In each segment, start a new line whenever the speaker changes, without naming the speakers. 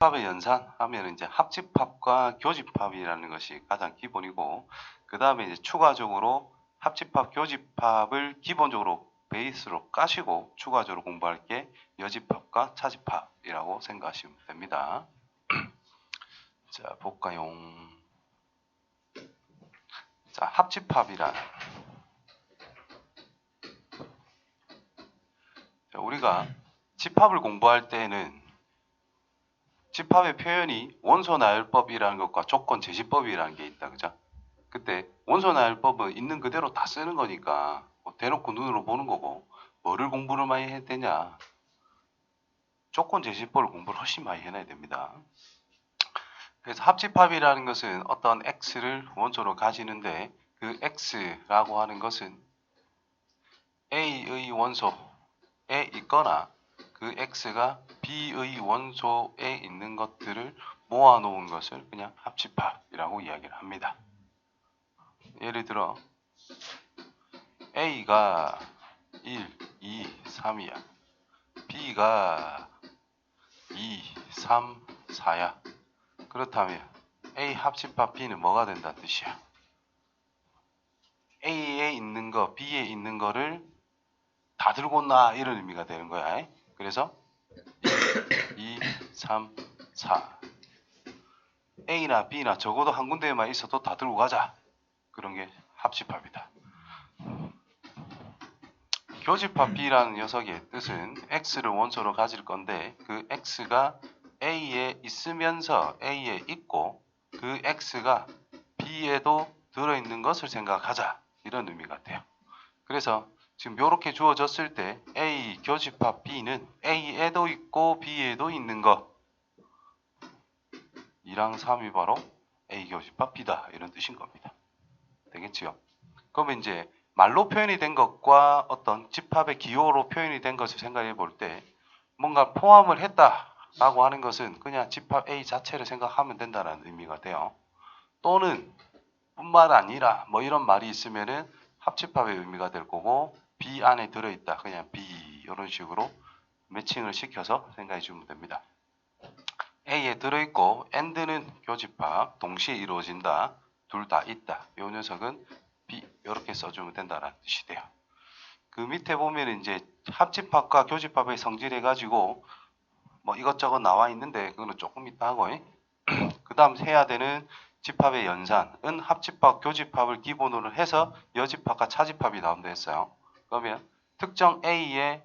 합의 연산 하면 이제 합집합과 교집합이라는 것이 가장 기본이고, 그 다음에 이제 추가적으로 합집합, 교집합을 기본적으로 베이스로 까시고 추가적으로 공부할 게 여집합과 차집합이라고 생각하시면 됩니다. 자, 볼까요? 자, 합집합이란, 자, 우리가 집합을 공부할 때는 집합의 표현이 원소나열법이라는 것과 조건 제시법이라는 게 있다, 그죠? 그때 원소나열법은 있는 그대로 다 쓰는 거니까 뭐 대놓고 눈으로 보는 거고, 뭐를 공부를 많이 해야 되냐? 조건 제시법을 공부를 훨씬 많이 해놔야 됩니다. 그래서 합집합이라는 것은 어떤 x를 원소로 가지는데, 그 x라고 하는 것은 a의 원소에 있거나 그 x가 b의 원소에 있는 것들을 모아놓은 것을 그냥 합집합이라고 이야기를 합니다. 예를 들어 a가 1, 2, 3이야. b가 2, 3, 4야. 그렇다면 a 합집합 b는 뭐가 된다는 뜻이야? a에 있는 거, b에 있는 거를 다 들고 나, 이런 의미가 되는 거야. 그래서 1, 2, 3, 4. A나 B나 적어도 한 군데에만 있어도 다 들고 가자. 그런 게 합집합이다. 교집합 B라는 녀석의 뜻은 X를 원소로 가질 건데, 그 X가 A에 있으면서 A에 있고 그 X가 B에도 들어있는 것을 생각하자, 이런 의미가 돼요. 그래서 지금 이렇게 주어졌을 때 A 교집합 B는 A에도 있고 B에도 있는 것, 2랑 3이 바로 A 교집합 B다, 이런 뜻인 겁니다. 되겠지요? 그러면 이제 말로 표현이 된 것과 어떤 집합의 기호로 표현이 된 것을 생각해 볼 때, 뭔가 포함을 했다라고 하는 것은 그냥 집합 A 자체를 생각하면 된다는 의미가 돼요. 또는 뿐만 아니라 뭐 이런 말이 있으면은 합집합의 의미가 될 거고, B 안에 들어있다, 그냥 B, 이런 식으로 매칭을 시켜서 생각해 주면 됩니다. A에 들어있고 AND는 교집합, 동시에 이루어진다, 둘 다 있다, 이 녀석은 B, 이렇게 써주면 된다는 뜻이 돼요. 그 밑에 보면 이제 합집합과 교집합의 성질해 가지고 뭐 이것저것 나와 있는데, 그거는 조금 이따 하고, 그 다음 해야 되는 집합의 연산은 합집합, 교집합을 기본으로 해서 여집합과 차집합이 나온다 했어요. 그러면 특정 A의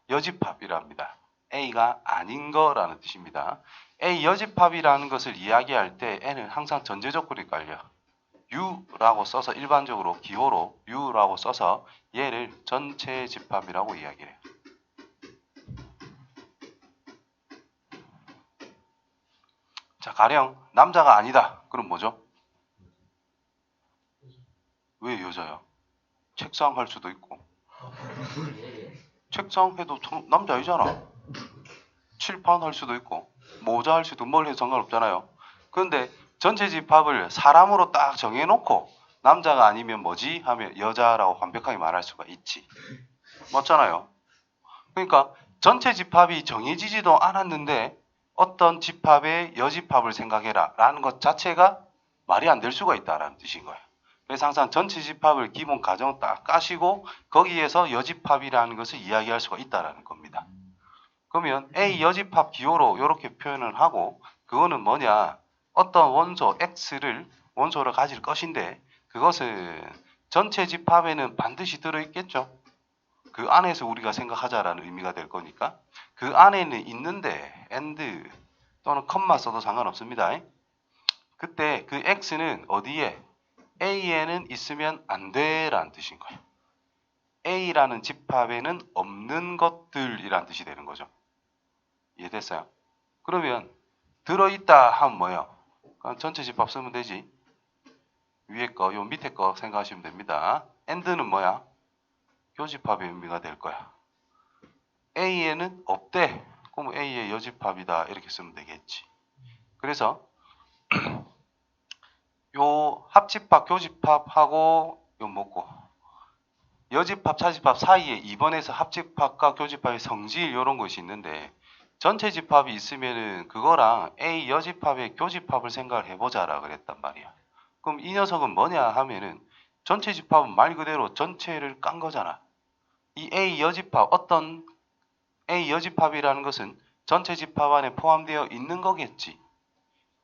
여집합이랍니다. A가 아닌 거라는 뜻입니다. A 여집합이라는 것을 이야기할 때 N은 항상 전제 조건이 깔려. U라고 써서, 일반적으로 기호로 U라고 써서 얘를 전체 집합이라고 이야기해요. 자, 가령 남자가 아니다. 그럼 뭐죠? 왜 여자야? 책상 할 수도 있고. 책상 해도 남자이잖아. 칠판 할 수도 있고, 모자 할 수도, 뭘 해도 상관없잖아요. 그런데 전체 집합을 사람으로 딱 정해놓고 남자가 아니면 뭐지? 하면 여자라고 완벽하게 말할 수가 있지. 맞잖아요. 그러니까 전체 집합이 정해지지도 않았는데 어떤 집합의 여집합을 생각해라 라는 것 자체가 말이 안 될 수가 있다라는 뜻인 거예요. 그래서 항상 전체 집합을 기본 가정 딱 까시고 거기에서 여집합이라는 것을 이야기할 수가 있다라는 겁니다. 그러면 A 여집합 기호로 이렇게 표현을 하고, 그거는 뭐냐? 어떤 원소 X를 원소로 가질 것인데, 그것은 전체 집합에는 반드시 들어있겠죠. 그 안에서 우리가 생각하자라는 의미가 될 거니까, 그 안에는 있는데 AND 또는 컴마 써도 상관없습니다. 그때 그 X는 어디에? A에는 있으면 안 돼라는 뜻인 거예요. A라는 집합에는 없는 것들이란 뜻이 되는 거죠. 이해됐어요? 그러면 들어있다 하면 뭐예요? 그럼 전체 집합 쓰면 되지. 위에 거, 요 밑에 거 생각하시면 됩니다. AND는 뭐야? 교집합의 의미가 될 거야. A에는 없대. 그럼 A의 여집합이다, 이렇게 쓰면 되겠지. 그래서 요 합집합, 교집합하고 요 뭐고, 여집합, 차집합 사이에 2번에서 합집합과 교집합의 성질, 이런 것이 있는데, 전체 집합이 있으면은 그거랑 A 여집합의 교집합을 생각을 해보자라 그랬단 말이야. 그럼 이 녀석은 뭐냐 하면은 전체 집합은 말 그대로 전체를 깐 거잖아. 이 A 여집합, 어떤 A 여집합이라는 것은 전체 집합 안에 포함되어 있는 거겠지.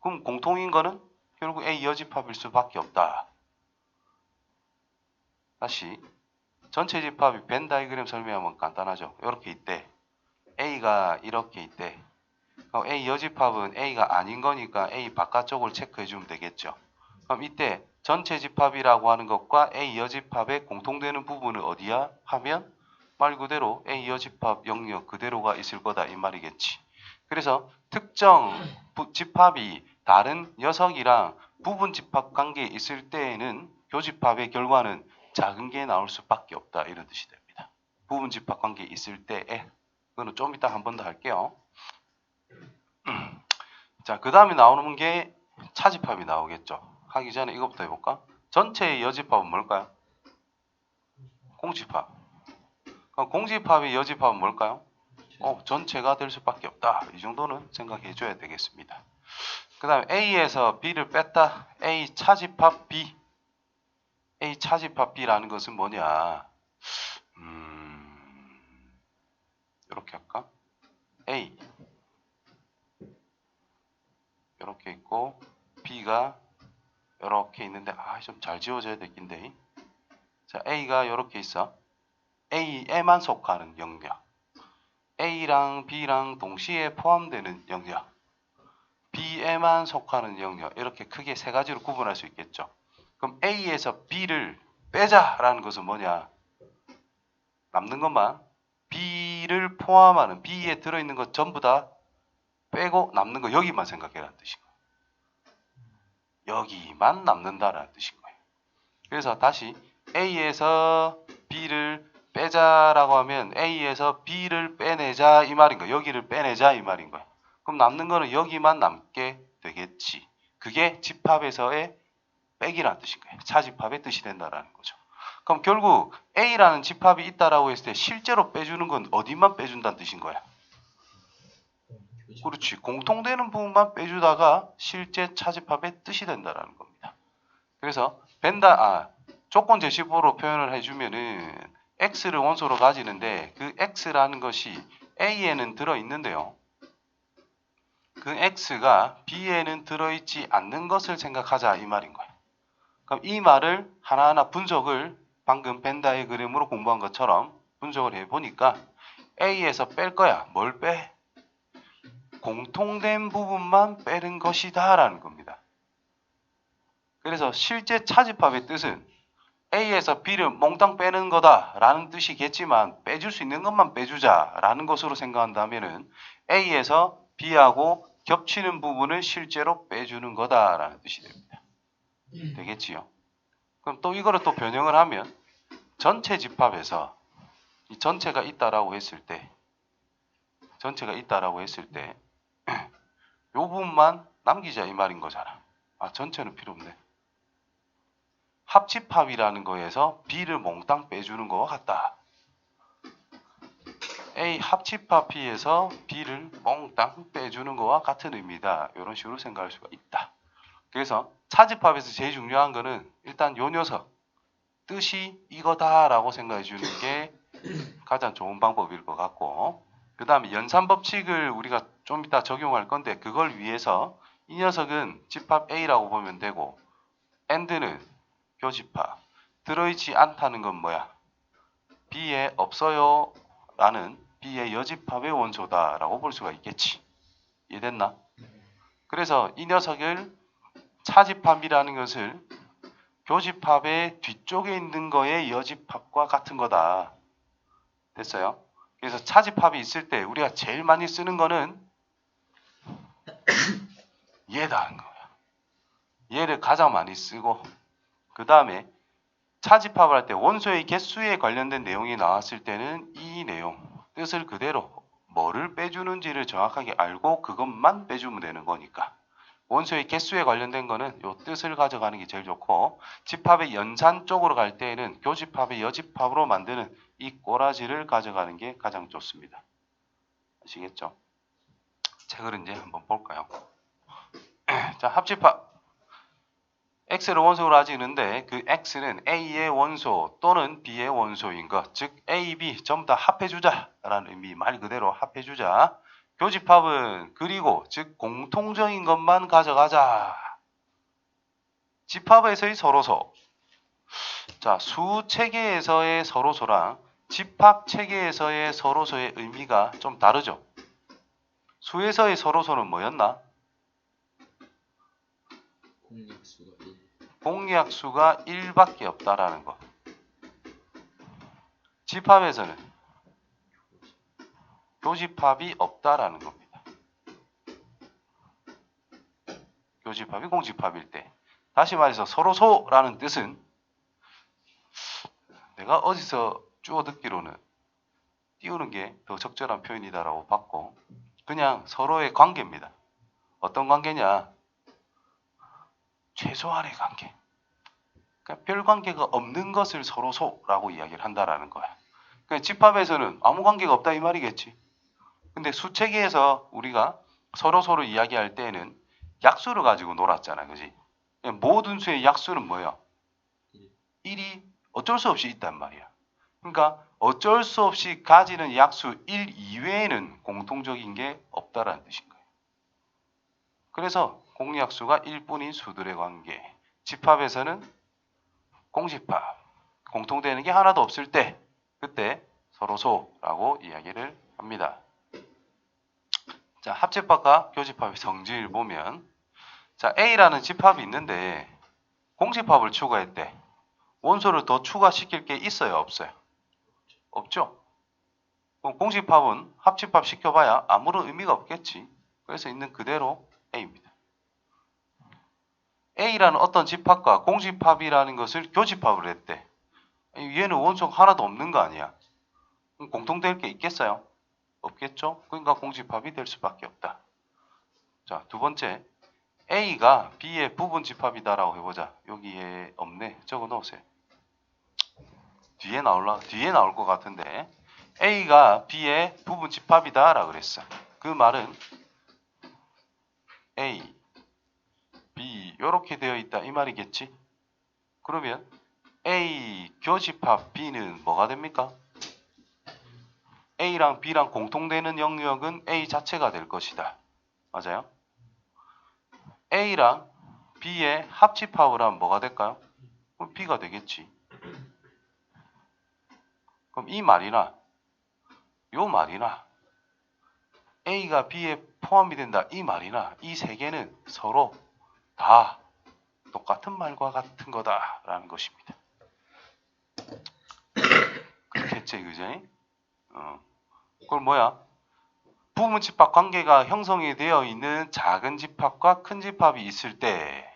그럼 공통인 거는 결국 A 여집합일 수밖에 없다. 다시 전체 집합이 벤 다이그램 설명하면 간단하죠. 이렇게 있대. A가 이렇게 있대. 그럼 A 여집합은 A가 아닌 거니까 A 바깥쪽을 체크해 주면 되겠죠. 그럼 이때 전체 집합이라고 하는 것과 A 여집합의 공통되는 부분은 어디야? 하면 말 그대로 A 여집합 영역 그대로가 있을 거다 이 말이겠지. 그래서 특정 집합이 다른 녀석이랑 부분 집합 관계에 있을 때에는 교집합의 결과는 작은 게 나올 수밖에 없다 이런 뜻이 됩니다. 부분 집합 관계에 있을 때에 그거는 좀 이따 한 번 더 할게요. 자, 그 다음에 나오는 게 차집합이 나오겠죠. 하기 전에 이것부터 해볼까? 전체의 여집합은 뭘까요? 공집합. 그럼 공집합의 여집합은 뭘까요? 전체가 될 수밖에 없다. 이 정도는 생각해 줘야 되겠습니다. 그 다음에 A에서 B를 뺐다. A 차집합 B. A 차집합 B라는 것은 뭐냐? 이렇게 할까? A 이렇게 있고 B가 이렇게 있는데 좀 잘 지워져야 되긴데. 자, A가 이렇게 있어. A에만 속하는 영역. A랑 B랑 동시에 포함되는 영역. B에만 속하는 영역. 이렇게 크게 세 가지로 구분할 수 있겠죠. 그럼 A에서 B를 빼자라는 것은 뭐냐? 남는 것만 B를 포함하는 B에 들어있는 것 전부 다 빼고 남는 거 여기만 생각해라는 뜻인 거예요. 여기만 남는다라는 뜻인 거예요. 그래서 다시 A에서 B를 빼자라고 하면 A에서 B를 빼내자 이 말인 거예요. 여기를 빼내자 이 말인 거예요. 그럼 남는 거는 여기만 남게 되겠지. 그게 집합에서의 빼기라는 뜻인 거예요. 차집합의 뜻이 된다라는 거죠. 그럼 결국 A라는 집합이 있다라고 했을 때 실제로 빼주는 건 어디만 빼준다는 뜻인 거야? 그렇지. 공통되는 부분만 빼주다가 실제 차집합의 뜻이 된다라는 겁니다. 그래서 조건 제시법으로 표현을 해주면은 X를 원소로 가지는데 그 X라는 것이 A에는 들어있는데요. 그 X가 B에는 들어있지 않는 것을 생각하자 이 말인 거예요. 그럼 이 말을 하나하나 분석을 방금 벤 다이그램으로 공부한 것처럼 분석을 해보니까 A에서 뺄 거야. 뭘 빼? 공통된 부분만 빼는 것이다 라는 겁니다. 그래서 실제 차집합의 뜻은 A에서 B를 몽땅 빼는 거다 라는 뜻이겠지만 빼줄 수 있는 것만 빼주자 라는 것으로 생각한다면 A에서 B하고 겹치는 부분을 실제로 빼주는 거다 라는 뜻이 됩니다. 되겠지요? 그럼 또 이거를 또 변형을 하면 전체 집합에서 이 전체가 있다라고 했을 때 요 부분만 남기자 이 말인 거잖아. 전체는 필요 없네. 합집합이라는 거에서 B를 몽땅 빼주는 거와 같다. A 합집합 B에서 B를 몽땅 빼주는 거와 같은 의미다. 이런 식으로 생각할 수가 있다. 그래서 차집합에서 제일 중요한 거는 일단 요 녀석 뜻이 이거다라고 생각해 주는 게 가장 좋은 방법일 것 같고, 그 다음에 연산법칙을 우리가 좀 이따 적용할 건데 그걸 위해서 이 녀석은 집합 A라고 보면 되고 AND는 교집합, 들어있지 않다는 건 뭐야? B에 없어요 라는 B의 여집합의 원소다라고 볼 수가 있겠지. 이해됐나? 그래서 이 녀석을 차집합이라는 것을 교집합의 뒤쪽에 있는 거의 여집합과 같은 거다. 됐어요? 그래서 차집합이 있을 때 우리가 제일 많이 쓰는 거는 얘다 하는 거야. 얘를 가장 많이 쓰고 그 다음에 차집합을 할 때 원소의 개수에 관련된 내용이 나왔을 때는 이 내용, 뜻을 그대로 뭐를 빼주는지를 정확하게 알고 그것만 빼주면 되는 거니까 원소의 개수에 관련된 거는 요 뜻을 가져가는 게 제일 좋고 집합의 연산 쪽으로 갈 때에는 교집합의 여집합으로 만드는 이 꼬라지를 가져가는 게 가장 좋습니다. 아시겠죠? 책을 이제 한번 볼까요? 자, 합집합. x를 원소로 가지는데 그 x는 a의 원소 또는 b의 원소인 것, 즉 a, b 전부 다 합해주자라는 의미, 말 그대로 합해주자. 교집합은 그리고 즉 공통적인 것만 가져가자. 집합에서의 서로소. 자, 수체계에서의 서로소랑 집합체계에서의 서로소의 의미가 좀 다르죠. 수에서의 서로소는 뭐였나? 공약수가 1밖에 없다라는 거. 집합에서는 교집합이 없다라는 겁니다. 교집합이 공집합일 때. 다시 말해서 서로소라는 뜻은 내가 어디서 주워 듣기로는 띄우는 게 더 적절한 표현이다라고 봤고, 그냥 서로의 관계입니다. 어떤 관계냐? 최소한의 관계. 그러니까 별 관계가 없는 것을 서로소라고 이야기를 한다라는 거야. 그러니까 집합에서는 아무 관계가 없다 이 말이겠지. 근데 수체계에서 우리가 서로소를 이야기할 때는 약수를 가지고 놀았잖아, 그지? 모든 수의 약수는 뭐야? 1이 어쩔 수 없이 있단 말이야. 그러니까 어쩔 수 없이 가지는 약수 1 이외에는 공통적인 게 없다라는 뜻인 거예요. 그래서 공약수가 1뿐인 수들의 관계. 집합에서는 공집합. 공통되는 게 하나도 없을 때 그때 서로소라고 이야기를 합니다. 자, 합집합과 교집합의 성질을 보면, 자, A라는 집합이 있는데 공집합을 추가했대. 원소를 더 추가시킬 게 있어요, 없어요? 없죠. 그럼 공집합은 합집합 시켜봐야 아무런 의미가 없겠지. 그래서 있는 그대로 A입니다. A라는 어떤 집합과 공집합이라는 것을 교집합을 했대. 얘는 원소가 하나도 없는 거 아니야. 그럼 공통될 게 있겠어요? 없겠죠? 그러니까 공집합이 될 수밖에 없다. 자, 두 번째, A가 B의 부분 집합이다라고 해보자. 여기에 없네. 적어 놓으세요. 뒤에 나올 것 같은데, A가 B의 부분 집합이다라고 그랬어. 그 말은 A, B 이렇게 되어 있다 이 말이겠지. 그러면 A 교집합 B는 뭐가 됩니까? A랑 B랑 공통되는 영역은 A 자체가 될 것이다. 맞아요? A랑 B의 합집합을 하면 뭐가 될까요? 그럼 B가 되겠지. 그럼 이 말이나 요 말이나 A가 B에 포함이 된다 이 말이나 이 세 개는 서로 다 똑같은 말과 같은 거다라는 것입니다. 그렇겠지, 그죠? 그럼 뭐야? 부분 집합 관계가 형성이 되어 있는 작은 집합과 큰 집합이 있을 때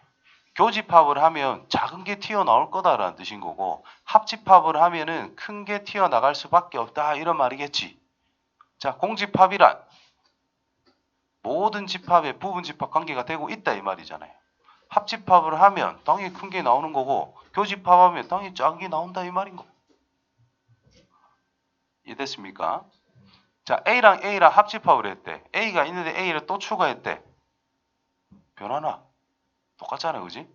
교집합을 하면 작은 게 튀어나올 거다라는 뜻인 거고, 합집합을 하면은 큰 게 튀어나갈 수밖에 없다 이런 말이겠지. 자, 공집합이란 모든 집합에 부분 집합 관계가 되고 있다 이 말이잖아요. 합집합을 하면 당연히 큰 게 나오는 거고, 교집합하면 당연히 작은 게 나온다 이 말인 거. 이해됐습니까? 자, A랑 합집합을 했대. A가 있는데 A를 또 추가했대. 변하나? 똑같잖아, 그지?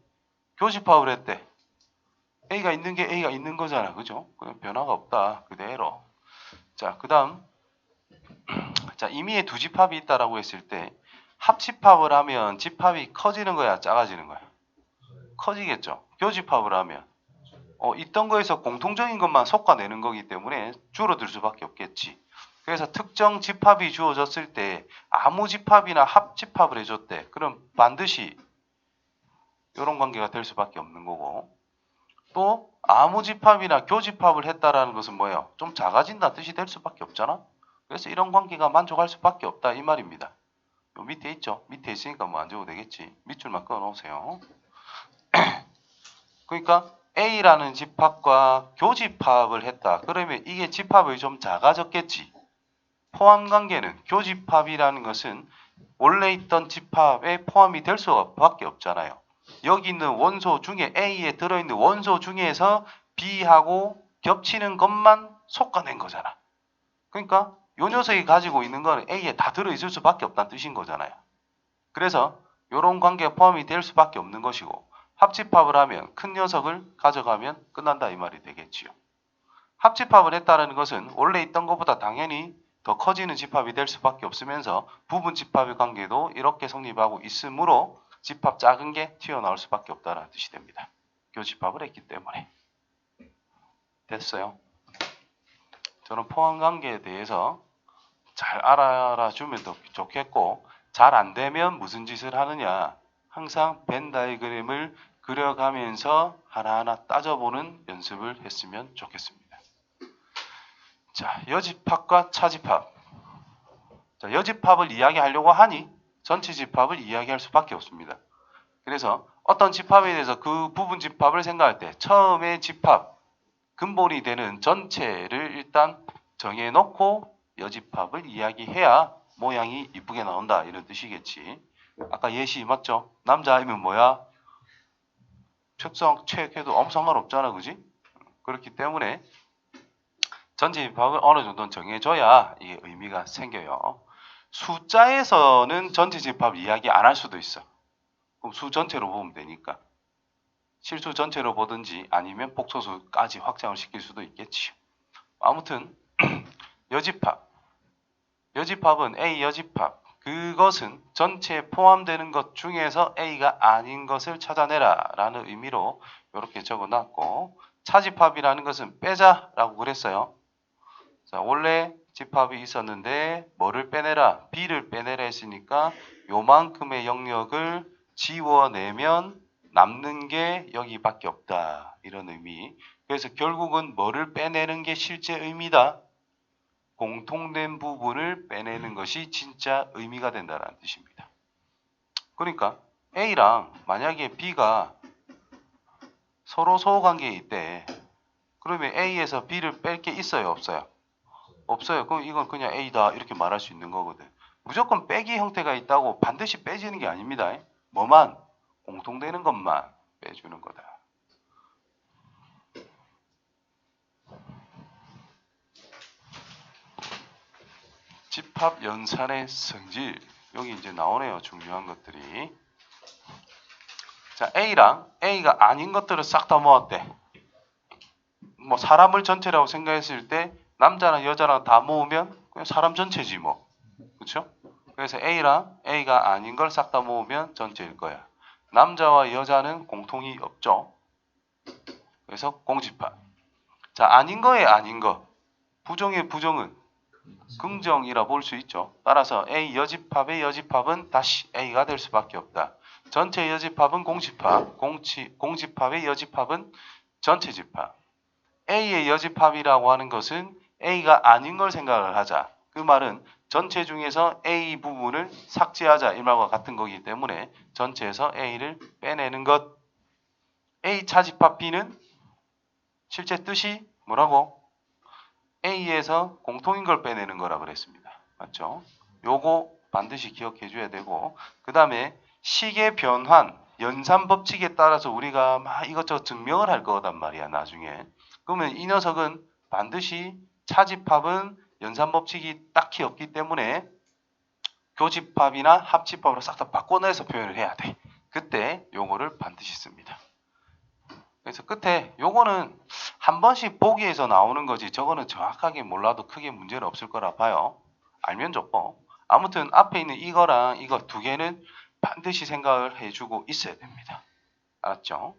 교집합을 했대. A가 있는 게 A가 있는 거잖아, 그죠? 그럼 변화가 없다, 그대로. 자, 그 다음, 자, 임의의 두 집합이 있다라고 했을 때 합집합을 하면 집합이 커지는 거야, 작아지는 거야? 커지겠죠. 교집합을 하면 있던 거에서 공통적인 것만 솎아내는 거기 때문에 줄어들 수밖에 없겠지. 그래서 특정 집합이 주어졌을 때 아무 집합이나 합집합을 해줬대. 그럼 반드시 이런 관계가 될 수밖에 없는 거고, 또 아무 집합이나 교집합을 했다라는 것은 뭐예요? 좀 작아진다 뜻이 될 수밖에 없잖아. 그래서 이런 관계가 만족할 수밖에 없다 이 말입니다. 요 밑에 있죠? 밑에 있으니까 뭐 안 적어도 되겠지. 밑줄만 그어 놓으세요. 그러니까 A라는 집합과 교집합을 했다. 그러면 이게 집합이 좀 작아졌겠지. 포함 관계는 교집합이라는 것은 원래 있던 집합에 포함이 될 수밖에 없잖아요. 여기 있는 원소 중에 A에 들어있는 원소 중에서 B하고 겹치는 것만 솎아낸 거잖아. 그러니까 요 녀석이 가지고 있는 거는 A에 다 들어있을 수밖에 없다는 뜻인 거잖아요. 그래서 이런 관계가 포함이 될 수밖에 없는 것이고 합집합을 하면 큰 녀석을 가져가면 끝난다 이 말이 되겠지요. 합집합을 했다는 것은 원래 있던 것보다 당연히 더 커지는 집합이 될 수밖에 없으면서 부분 집합의 관계도 이렇게 성립하고 있으므로 집합 작은 게 튀어나올 수밖에 없다는 뜻이 됩니다. 교집합을 했기 때문에. 됐어요. 저는 포함관계에 대해서 잘 알아주면 더 좋겠고 잘 안되면 무슨 짓을 하느냐 항상 벤 다이그램을 그려가면서 하나하나 따져보는 연습을 했으면 좋겠습니다. 자, 여집합과 차집합. 자, 여집합을 이야기하려고 하니 전체 집합을 이야기할 수밖에 없습니다. 그래서 어떤 집합에 대해서 그 부분 집합을 생각할 때 처음에 집합, 근본이 되는 전체를 일단 정해놓고 여집합을 이야기해야 모양이 이쁘게 나온다 이런 뜻이겠지. 아까 예시 맞죠? 남자이면 뭐야? 책해도 아무 상관없잖아, 그지? 그렇기 때문에 전체 집합을 어느 정도는 정해줘야 이게 의미가 생겨요. 숫자에서는 전체 집합 이야기 안 할 수도 있어. 그럼 수 전체로 보면 되니까. 실수 전체로 보든지 아니면 복소수까지 확장을 시킬 수도 있겠지요. 아무튼 여집합. 여집합은 A 여집합. 그것은 전체에 포함되는 것 중에서 A가 아닌 것을 찾아내라 라는 의미로 이렇게 적어놨고 차집합이라는 것은 빼자라고 그랬어요. 자, 원래 집합이 있었는데 뭐를 빼내라? B를 빼내라 했으니까 요만큼의 영역을 지워내면 남는 게 여기밖에 없다. 이런 의미. 그래서 결국은 뭐를 빼내는 게 실제 의미다. 공통된 부분을 빼내는 것이 진짜 의미가 된다는 뜻입니다. 그러니까 A랑 만약에 B가 서로 소관계에 있대. 그러면 A에서 B를 뺄 게 있어요? 없어요? 없어요. 그럼 이건 그냥 A다 이렇게 말할 수 있는 거거든. 무조건 빼기 형태가 있다고 반드시 빼지는 게 아닙니다. 뭐만? 공통되는 것만 빼주는 거다. 집합 연산의 성질. 여기 이제 나오네요. 중요한 것들이. 자, A랑 A가 아닌 것들을 싹 다 모았대. 뭐 사람을 전체라고 생각했을 때 남자랑 여자랑 다 모으면 그냥 사람 전체지 뭐. 그렇죠? 그래서 A랑 A가 아닌 걸 싹 다 모으면 전체일 거야. 남자와 여자는 공통이 없죠. 그래서 공집합. 자, 아닌 거에 아닌 거. 부정의 부정은 긍정이라 볼 수 있죠. 따라서 A 여집합의 여집합은 다시 A가 될 수밖에 없다. 전체 여집합은 공집합, 공집합의 여집합은 전체 집합. A의 여집합이라고 하는 것은 A가 아닌 걸 생각을 하자. 그 말은 전체 중에서 A 부분을 삭제하자 이 말과 같은 거기 때문에 전체에서 A를 빼내는 것. A 차집합 B는 실제 뜻이 뭐라고? A에서 공통인 걸 빼내는 거라 그랬습니다. 맞죠? 요거 반드시 기억해 줘야 되고 그 다음에 식의 변환, 연산 법칙에 따라서 우리가 막 이것저것 증명을 할 거단 말이야 나중에. 그러면 이 녀석은 반드시 차집합은 연산 법칙이 딱히 없기 때문에 교집합이나 합집합으로 싹 다 바꿔내서 표현을 해야 돼. 그때 요거를 반드시 씁니다. 그래서 끝에 요거는 한 번씩 보기에서 나오는 거지 저거는 정확하게 몰라도 크게 문제는 없을 거라 봐요. 알면 좋고. 아무튼 앞에 있는 이거랑 이거 두 개는 반드시 생각을 해주고 있어야 됩니다. 알았죠?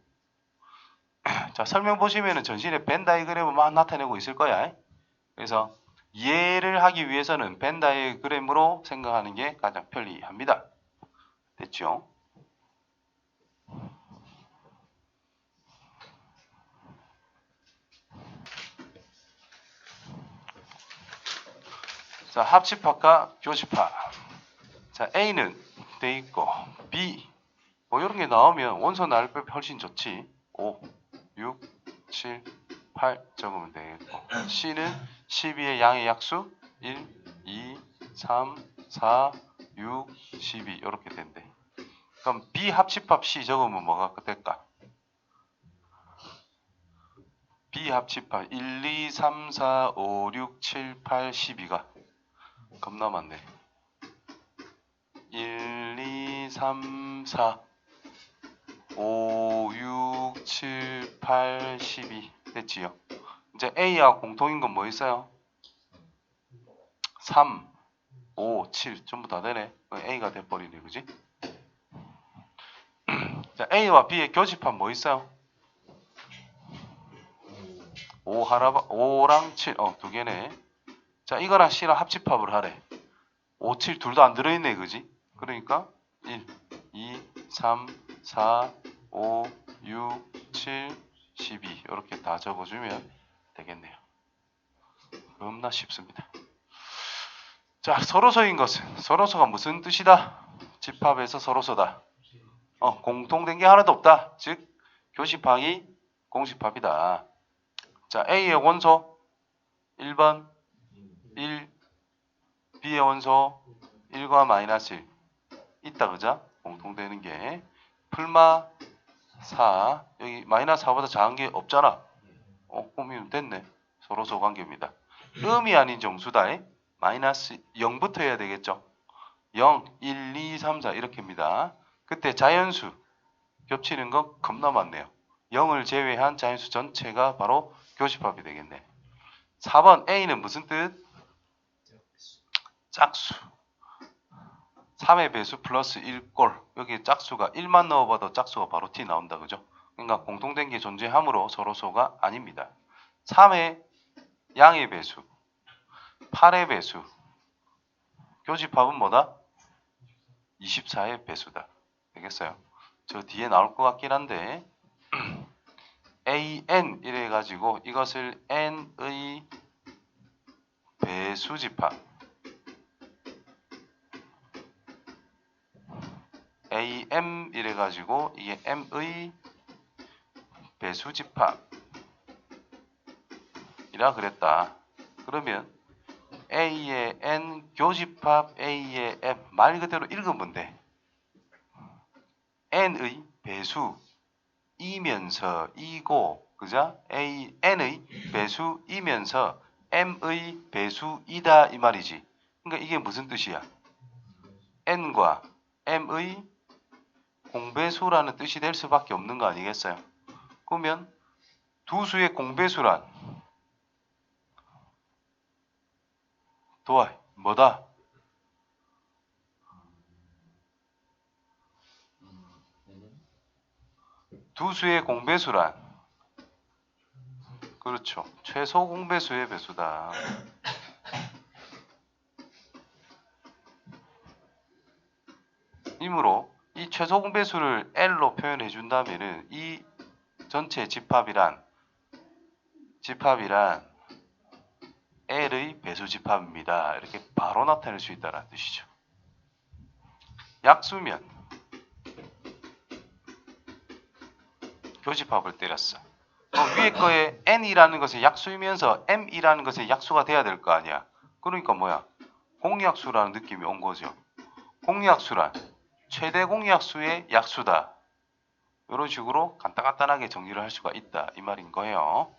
자, 설명 보시면은 전신에 벤 다이그램을 막 나타내고 있을 거야. 그래서 이해를 하기 위해서는 벤 다이그램으로 생각하는 게 가장 편리합니다. 됐죠? 자, 합집합과 교집합. 자, A는 돼 있고 B 뭐 이런 게 나오면 원소 나눌 법 훨씬 좋지. 5, 6, 7, 8 적으면 되겠고 C는 12의 양의 약수 1, 2, 3, 4, 6, 12 이렇게 된대. 그럼 B 합집합 C 적으면 뭐가 될까? B 합집합 1, 2, 3, 4, 5, 6, 7, 8, 12가 겁나 많네. 1, 2, 3, 4, 5, 6, 7, 8, 12 됐지요. 이제 A와 공통인 건 뭐 있어요? 3, 5, 7 전부 다 되네. A가 돼버리네, 그지? 자, A와 B의 교집합 뭐 있어요? 5랑 7, 두 개네. 자, 이거랑 C랑 합집합을 하래. 5, 7 둘 다 안 들어있네, 그지? 그러니까 1, 2, 3, 4, 5, 6, 7, 12 이렇게 다 적어주면 되겠네요. 겁나 쉽습니다. 자, 서로서인 것은 서로서가 무슨 뜻이다? 집합에서 서로서다. 공통된 게 하나도 없다. 즉 교집합이 공집합이다. 자, A의 원소 1번 1, B의 원소 1과 마이너스 1 있다, 그죠? 공통되는 게 풀마 4 여기 마이너스 4보다 작은 게 없잖아. 그러면 됐네. 서로서 관계입니다. 음이 아닌 정수다. 마이너스 0부터 해야 되겠죠. 0, 1, 2, 3, 4 이렇게입니다. 그때 자연수 겹치는 거 겁나 많네요. 0을 제외한 자연수 전체가 바로 교집합이 되겠네. 4번 A는 무슨 뜻? 짝수. 3의 배수 플러스 1꼴. 여기 짝수가 1만 넣어봐도 짝수가 바로 T 나온다, 그죠? 그러니까 공통된 게 존재하므로 서로소가 아닙니다. 3의 양의 배수, 8의 배수. 교집합은 뭐다? 24의 배수다. 되겠어요? 저 뒤에 나올 것 같긴 한데 AN 이래가지고 이것을 N의 배수집합 AM 이래가지고 이게 M의 배수집합 이라 그랬다. 그러면 A의 N 교집합 A의 M 말 그대로 읽으면 돼. N의 배수이면서 이고 그죠? N의 배수이면서 M의 배수이다 이 말이지. 그러니까 이게 무슨 뜻이야? N과 M의 공배수라는 뜻이 될 수밖에 없는 거 아니겠어요? 그러면 두 수의 공배수란 도와 뭐다? 두 수의 공배수란 그렇죠. 최소 공배수의 배수다. 이므로 이 최소 공배수를 L로 표현해 준다면은 이 전체 집합이란 L의 배수 집합입니다. 이렇게 바로 나타낼 수 있다는 뜻이죠. 약수면 교집합을 때렸어. 위에 거에 N이라는 것의 약수이면서 M이라는 것의 약수가 돼야 될 거 아니야. 그러니까 뭐야? 공약수라는 느낌이 온 거죠. 공약수란 최대 공약수의 약수다. 이런 식으로 간단하게 정리를 할 수가 있다. 이 말인 거예요.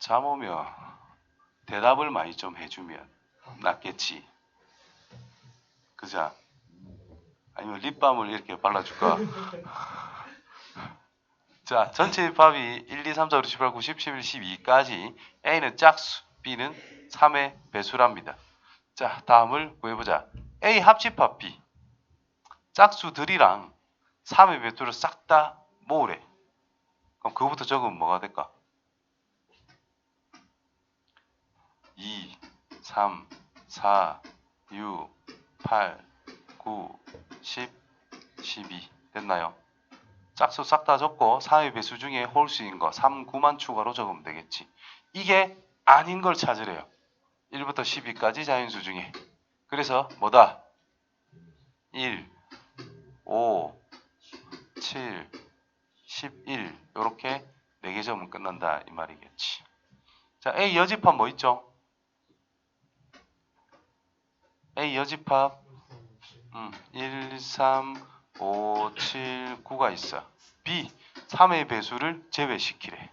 잠 오면 대답을 많이 좀 해주면 낫겠지. 그자? 아니면 립밤을 이렇게 발라줄까? 자, 전체 집합이 1, 2, 3, 4, 5, 6, 7, 8, 9, 10, 11, 12까지 A는 짝수, B는 3의 배수랍니다. 자, 다음을 구해보자. A 합집합 B. 짝수들이랑 3의 배수를 싹 다 모으래. 그럼 그거부터 적으면 뭐가 될까? 2, 3, 4, 6, 8, 9, 10, 12 됐나요? 짝수 싹 다 적고 3의 배수 중에 홀수인 거 3, 9만 추가로 적으면 되겠지. 이게 아닌 걸 찾으래요. 1부터 12까지 자연수 중에. 그래서 뭐다? 1, 5, 7, 11 이렇게 4개 적으면 끝난다 이 말이겠지. 자, A 여집합 뭐 있죠? A 여집합 1, 3, 5, 7, 9가 있어. B 3의 배수를 제외시키래.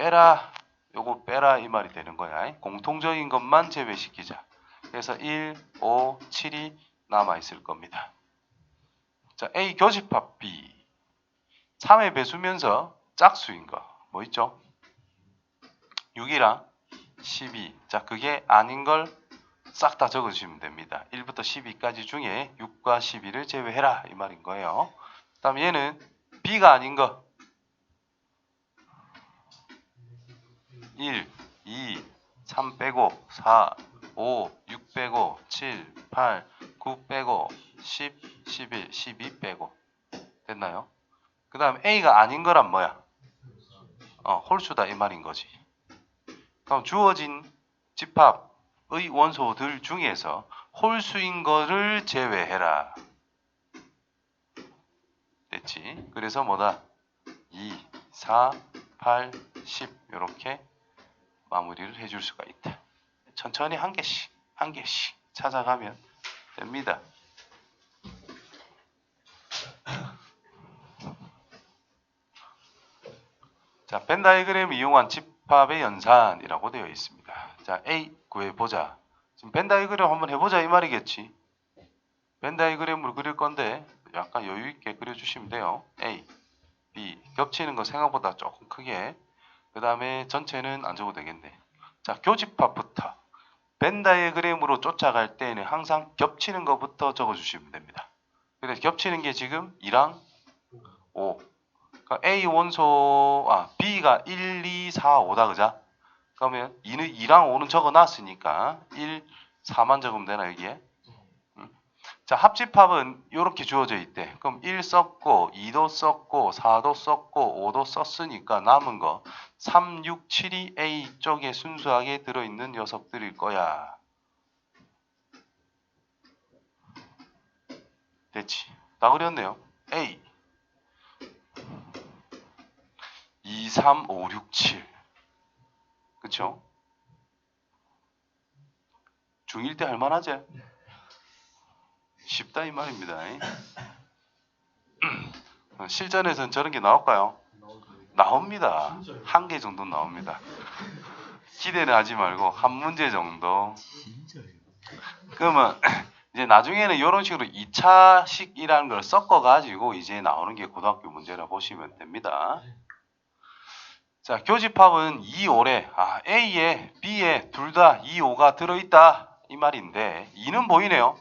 빼라. 요거 빼라 이 말이 되는 거야. 공통적인 것만 제외시키자. 그래서 1, 5, 7이 남아있을 겁니다. 자, A 교집합 B. 3의 배수면서 짝수인 거. 뭐 있죠? 6이랑 12. 자, 그게 아닌 걸 싹 다 적어주시면 됩니다. 1부터 12까지 중에 6과 12를 제외해라 이 말인 거예요. 그 다음에 얘는 B가 아닌 거. 1, 2, 3 빼고 4, 5, 6 빼고 7, 8, 9 빼고 10, 11, 12 빼고 됐나요? 그 다음 A가 아닌 거란 뭐야? 홀수다 이 말인 거지. 그럼 주어진 집합의 원소들 중에서 홀수인 거를 제외해라. 됐지? 그래서 뭐다? 2, 4, 8, 10 이렇게 마무리를 해줄 수가 있다. 천천히 한 개씩 찾아가면 됩니다. 자, 벤 다이그램을 이용한 집합의 연산이라고 되어 있습니다. 자, A 구해보자. 지금 벤 다이그램 한번 해보자 이 말이겠지. 벤 다이그램으로 그릴 건데 약간 여유 있게 그려주시면 돼요. A, B 겹치는 거 생각보다 조금 크게. 그 다음에 전체는 안 적어도 되겠네. 자, 교집합부터 벤 다이그램으로 쫓아갈 때는 항상 겹치는 것부터 적어주시면 됩니다. 그래서 겹치는 게 지금 2랑 5. 그러니까 A 원소, B가 1, 2, 4, 5다, 그자? 그러면 2랑 5는 적어놨으니까 1, 4만 적으면 되나, 여기에? 자, 합집합은 이렇게 주어져 있대. 그럼 1 썼고, 2도 썼고, 4도 썼고, 5도 썼으니까 남은 거 3, 6, 7이 A 쪽에 순수하게 들어있는 녀석들일 거야. 됐지? 다 그렸네요. A 2, 3, 5, 6, 7 그쵸? 중1 때 할만하지? 쉽다 이 말입니다. 실전에서는 저런 게 나올까요? 나옵니다. 한 개 정도 나옵니다. 기대는 하지 말고 한 문제 정도. 그러면 이제 나중에는 이런 식으로 2차식이라는 걸 섞어가지고 이제 나오는 게 고등학교 문제라 보시면 됩니다. 자, 교집합은 2, 5래. A에 B에 둘 다 2, 5가 들어있다 이 말인데 2는 보이네요.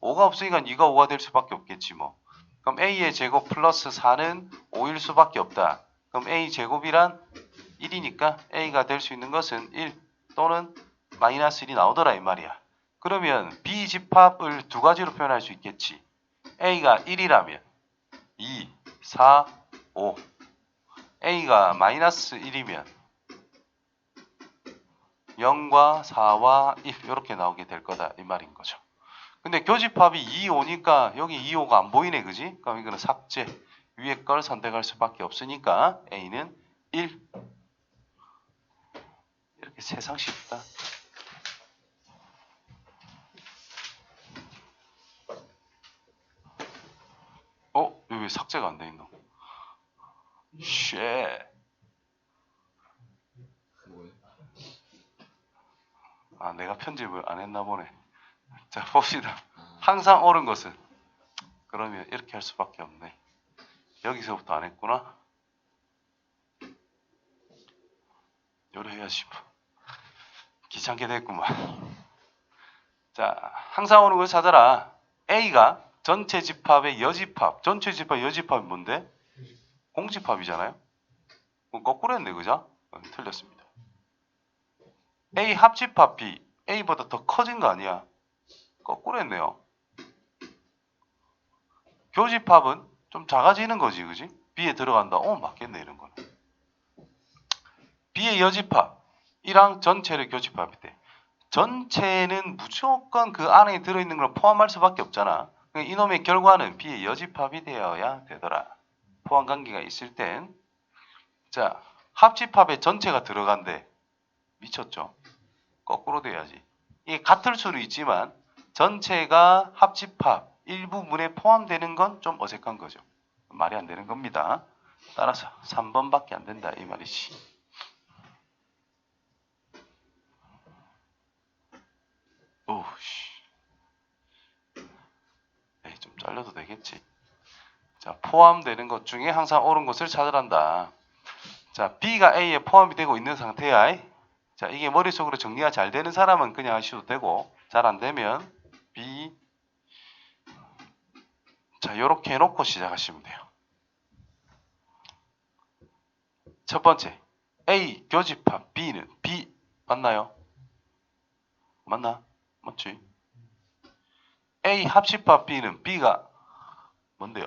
5가 없으니까 2가 5가 될 수밖에 없겠지 뭐. 그럼 A의 제곱 플러스 4는 5일 수밖에 없다. 그럼 A 제곱이란 1이니까 A가 될 수 있는 것은 1 또는 마이너스 1이 나오더라 이 말이야. 그러면 B 집합을 두 가지로 표현할 수 있겠지. A가 1이라면 2, 4, 5. A가 마이너스 1이면 0과 4와 1 이렇게 나오게 될 거다 이 말인 거죠. 근데 교집합이 2, 5니까 여기 2, 5가 안 보이네, 그지? 그럼 이거는 삭제. 위에 걸 선택할 수밖에 없으니까 A는 1. 이렇게 세상 쉽다. 여기 왜 삭제가 안 돼 있노? 쉣. 내가 편집을 안 했나 보네. 자, 봅시다. 항상 옳은 것은. 그러면 이렇게 할 수밖에 없네. 여기서부터 안 했구나. 요래 해야지. 귀찮게 됐구만. 자, 항상 옳은 것을 찾아라. A가 전체 집합의 여집합. 전체 집합 여집합이 뭔데? 공집합이잖아요. 그럼 거꾸로 했네, 그죠? 틀렸습니다. A 합집합 B. A보다 더 커진 거 아니야? 거꾸로 했네요. 교집합은 좀 작아지는 거지, 그지? B에 들어간다. 맞겠네, 이런 거는. B의 여집합이랑 전체를 교집합이 돼. 전체는 무조건 그 안에 들어있는 걸 포함할 수밖에 없잖아. 이놈의 결과는 B의 여집합이 되어야 되더라. 포함 관계가 있을 땐. 자, 합집합에 전체가 들어간대. 미쳤죠? 거꾸로 돼야지. 이게 같을 수는 있지만 전체가 합집합 일부분에 포함되는 건 좀 어색한 거죠. 말이 안 되는 겁니다. 따라서 3번밖에 안 된다 이 말이지. 잘려도 되겠지. 자, 포함되는 것 중에 항상 옳은 것을 찾으란다. 자, B가 A에 포함이 되고 있는 상태야. 자, 이게 머릿속으로 정리가 잘 되는 사람은 그냥 하셔도 되고, 잘 안 되면 B. 자, 요렇게 해놓고 시작하시면 돼요. 첫 번째, A 교집합 B는 B 맞나요? 맞나? 맞지? A 합집합 B는 B가 뭔데요?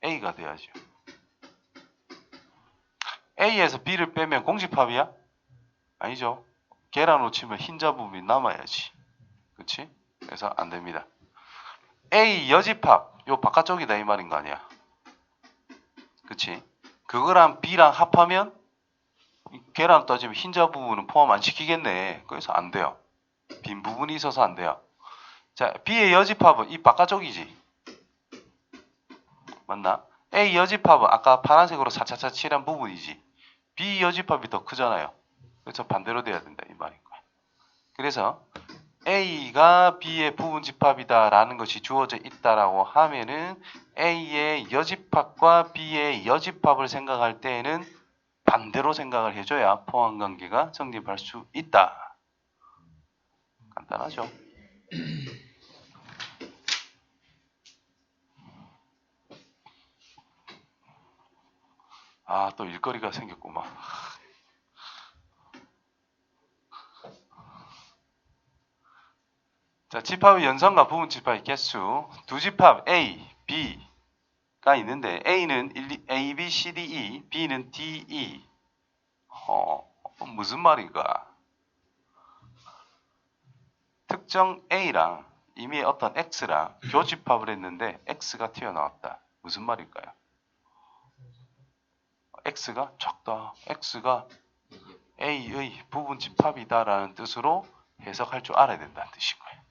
A가 돼야죠. A에서 B를 빼면 공집합이야? 아니죠. 계란으로 치면 흰자 부분이 남아야지. 그치? 그래서 안 됩니다. A 여집합, 요 바깥쪽이다 이 말인 거 아니야. 그치? 그거랑 B랑 합하면 계란 따지면 흰자 부분은 포함 안 시키겠네. 그래서 안 돼요. 빈 부분이 있어서 안 돼요. 자, B의 여집합은 이 바깥쪽이지. 맞나? A 여집합은 아까 파란색으로 차차차 칠한 부분이지. B 여집합이 더 크잖아요. 그래서 반대로 돼야 된다 이 말인 거야. 그래서 A가 B의 부분집합이다라는 것이 주어져 있다라고 하면은 A의 여집합과 B의 여집합을 생각할 때에는 반대로 생각을 해줘야 포함관계가 성립할 수 있다. 간단하죠? 아, 또 일거리가 생겼구만. 자, 집합의 연선과 부분집합의 개수. 두 집합 A, B가 있는데 A는 A, B, C, D, E, B는 D, E. 무슨 말인가? 특정 A랑 이미 어떤 X랑 교집합을 했는데 X가 튀어나왔다. 무슨 말일까요? X가 작다. X가 A의 부분집합이다라는 뜻으로 해석할 줄 알아야 된다는 뜻인 거예요.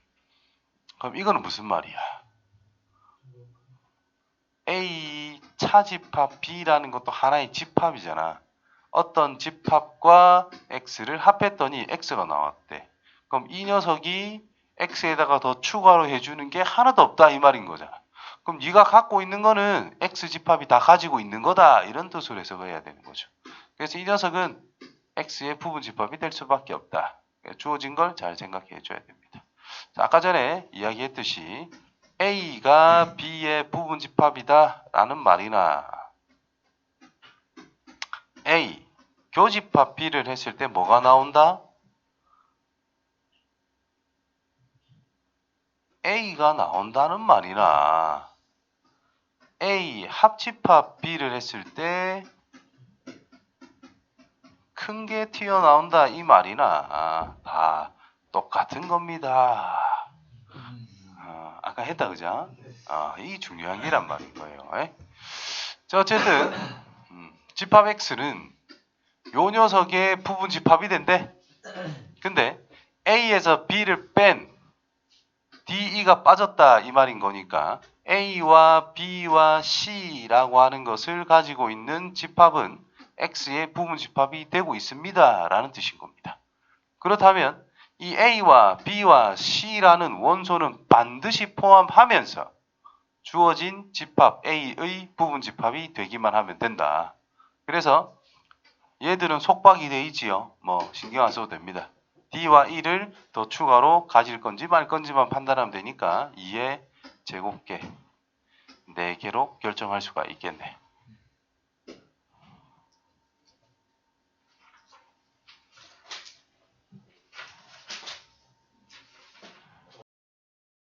그럼 이거는 무슨 말이야? A 차집합 B라는 것도 하나의 집합이잖아. 어떤 집합과 X를 합했더니 X가 나왔대. 그럼 이 녀석이 X에다가 더 추가로 해주는 게 하나도 없다 이 말인 거잖아. 그럼 네가 갖고 있는 거는 X집합이 다 가지고 있는 거다 이런 뜻으로 해석을 해야 되는 거죠. 그래서 이 녀석은 X의 부분집합이 될 수밖에 없다. 주어진 걸 잘 생각해 줘야 됩니다. 자, 아까 전에 이야기했듯이 A가 B의 부분집합이다 라는 말이나 A, 교집합 B를 했을 때 뭐가 나온다? A가 나온다는 말이나 A, 합집합 B를 했을 때 큰 게 튀어나온다 이 말이나 다 똑같은 겁니다. 아까 했다 그죠? 이 중요한 게란 말인 거예요. 자, 어쨌든 집합 X는 요 녀석의 부분 집합이 된대. 근데 A에서 B를 뺀 DE가 빠졌다 이 말인 거니까 A와 B와 C라고 하는 것을 가지고 있는 집합은 X의 부분 집합이 되고 있습니다 라는 뜻인 겁니다. 그렇다면 이 A와 B와 C라는 원소는 반드시 포함하면서 주어진 집합 A의 부분 집합이 되기만 하면 된다. 그래서 얘들은 속박이 돼 있지요. 뭐 신경 안 써도 됩니다. D와 E를 더 추가로 가질 건지 말 건지만 판단하면 되니까 2의 제곱계 4개로 결정할 수가 있겠네.